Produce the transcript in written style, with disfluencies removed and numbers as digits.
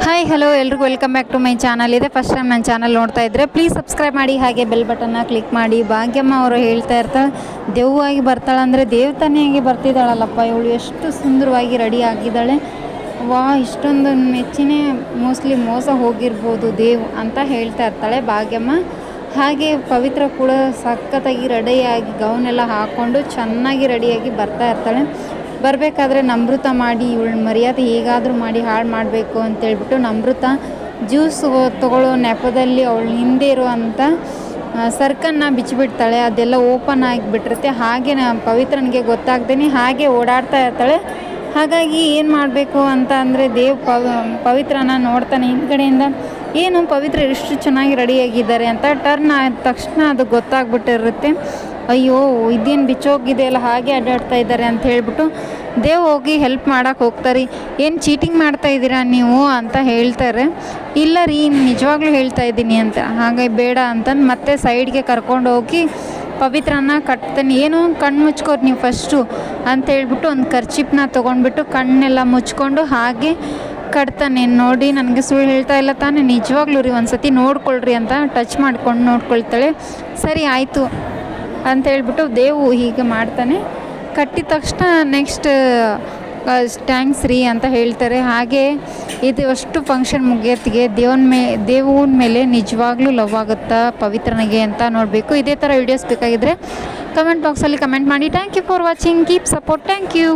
Hi hello ಎಲ್ರಿಗೂ welcome back to my channel. ಇದೆ first time ನನ್ನ ಚಾನಲ್ ನೋಡ್ತಾ ಇದ್ದರೆ ಪ್ಲೀಸ್ ಸಬ್ಸ್ಕ್ರೈಬ್ ಮಾಡಿ, ಹಾಗೆ ಬೆಲ್ ಬಟನ್ನ ಕ್ಲಿಕ್ ಮಾಡಿ. ಭಾಗ್ಯಮ್ಮ ಅವರು ಹೇಳ್ತಾ ಇರ್ತಾಳೆ, ದೆವ್ವಾಗಿ ಬರ್ತಾಳೆ ಅಂದರೆ ದೇವತಾನಿಯಾಗಿ ಬರ್ತಿದ್ದಾಳಲ್ಲಪ್ಪ ಇವಳು, ಎಷ್ಟು ಸುಂದರವಾಗಿ ರೆಡಿ ಆಗಿದ್ದಾಳೆ, ವಾ ಇಷ್ಟೊಂದು ಮೆಚ್ಚಿನೇ ಮೋಸ್ಟ್ಲಿ ಮೋಸ ಹೋಗಿರ್ಬೋದು ದೇವ್ ಅಂತ ಹೇಳ್ತಾ ಇರ್ತಾಳೆ ಭಾಗ್ಯಮ್ಮ. ಹಾಗೆ ಪವಿತ್ರ ಕೂಡ ಸಖತ್ತಾಗಿ ರೆಡಿಯಾಗಿ ಗೌನೆಲ್ಲ ಹಾಕ್ಕೊಂಡು ಚೆನ್ನಾಗಿ ರೆಡಿಯಾಗಿ ಬರ್ತಾ ಇರ್ತಾಳೆ. ಬರಬೇಕಾದ್ರೆ ನಮೃತ ಮಾಡಿ ಇವಳು ಮರ್ಯಾದೆ ಹೇಗಾದರೂ ಮಾಡಿ ಹಾಳು ಮಾಡಬೇಕು ಅಂತೇಳ್ಬಿಟ್ಟು ನಮೃತ ಜ್ಯೂಸ್ ತೊಗೊಳ್ಳೋ ನೆಪದಲ್ಲಿ ಅವಳು ಹಿಂದೆ ಇರುವಂಥ ಸರ್ಕನ್ನು ಬಿಚ್ಚಿಬಿಡ್ತಾಳೆ. ಅದೆಲ್ಲ ಓಪನ್ ಆಗಿಬಿಟ್ಟಿರುತ್ತೆ. ಹಾಗೆ ಪವಿತ್ರನಿಗೆ ಗೊತ್ತಾಗ್ದೇ ಹಾಗೆ ಓಡಾಡ್ತಾ ಇರ್ತಾಳೆ. ಹಾಗಾಗಿ ಏನು ಮಾಡಬೇಕು ಅಂತ ಅಂದರೆ ದೇವ್ ಪವಿತ್ರನ ನೋಡ್ತಾನೆ ಹಿಂದ್ಗಡೆಯಿಂದ, ಏನು ಪವಿತ್ರ ಎಷ್ಟು ಚೆನ್ನಾಗಿ ರೆಡಿಯಾಗಿದ್ದಾರೆ ಅಂತ. ಟರ್ನ್ ಆದ ತಕ್ಷಣ ಅದು ಗೊತ್ತಾಗ್ಬಿಟ್ಟಿರುತ್ತೆ. ಅಯ್ಯೋ ಇದೇನು ಬಿಚ್ಚೋಗಿದೆ ಅಲ್ಲ, ಹಾಗೆ ಅಡ್ಡಾಡ್ತಾ ಇದ್ದಾರೆ ಅಂತ ಹೇಳ್ಬಿಟ್ಟು ದೇವ್ ಹೋಗಿ ಹೆಲ್ಪ್ ಮಾಡೋಕ್ಕೆ ಹೋಗ್ತಾರೆ. ಏನು ಚೀಟಿಂಗ್ ಮಾಡ್ತಾ ಇದ್ದೀರಾ ನೀವು ಅಂತ ಹೇಳ್ತಾರೆ. ಇಲ್ಲ ರೀ ನಿಜವಾಗ್ಲೂ ಹೇಳ್ತಾ ಇದ್ದೀನಿ ಅಂತ. ಹಾಗೆ ಬೇಡ ಅಂತಂದು ಮತ್ತೆ ಸೈಡ್ಗೆ ಕರ್ಕೊಂಡು ಹೋಗಿ ಪವಿತ್ರನ ಕಟ್ತಾನೆ. ಏನು ಕಣ್ಣು ಮುಚ್ಕೋರು ನೀವು ಫಸ್ಟು ಅಂತ ಹೇಳ್ಬಿಟ್ಟು ಒಂದು ಕರ್ಚಿಪ್ನ ತೊಗೊಂಡ್ಬಿಟ್ಟು ಕಣ್ಣೆಲ್ಲ ಮುಚ್ಕೊಂಡು ಹಾಗೆ ಕಟ್ತಾನೆ. ನೋಡಿ ನನಗೆ ಸುಳ್ಳು ಹೇಳ್ತಾ ಇಲ್ಲ ತಾನೇ, ನಿಜವಾಗ್ಲೂ ರೀ ಒಂದು ಸತಿ ನೋಡ್ಕೊಳ್ರಿ ಅಂತ ಟಚ್ ಮಾಡ್ಕೊಂಡು ನೋಡ್ಕೊಳ್ತಾಳೆ. ಸರಿ ಆಯಿತು ಅಂತ ಹೇಳ್ಬಿಟ್ಟು ದೇವು ಹೀಗೆ ಮಾಡ್ತಾನೆ. ಕಟ್ಟಿದ ತಕ್ಷಣ ನೆಕ್ಸ್ಟ್ ಥ್ಯಾಂಕ್ಸ್ ರೀ ಅಂತ ಹೇಳ್ತಾರೆ. ಹಾಗೆ ಇದು ಅಷ್ಟು ಫಂಕ್ಷನ್ ಮುಗಿಯೋತ್ತಿಗೆ ದೇವನ ಮೇಲೆ ನಿಜವಾಗ್ಲೂ ಲವ್ ಆಗುತ್ತಾ ಪವಿತ್ರನಿಗೆ ಅಂತ ನೋಡಬೇಕು. ಇದೇ ಥರ ವೀಡಿಯೋಸ್ ಬೇಕಾಗಿದ್ದರೆ ಕಮೆಂಟ್ ಬಾಕ್ಸಲ್ಲಿ ಕಮೆಂಟ್ ಮಾಡಿ. Thank you for watching, keep support, thank you.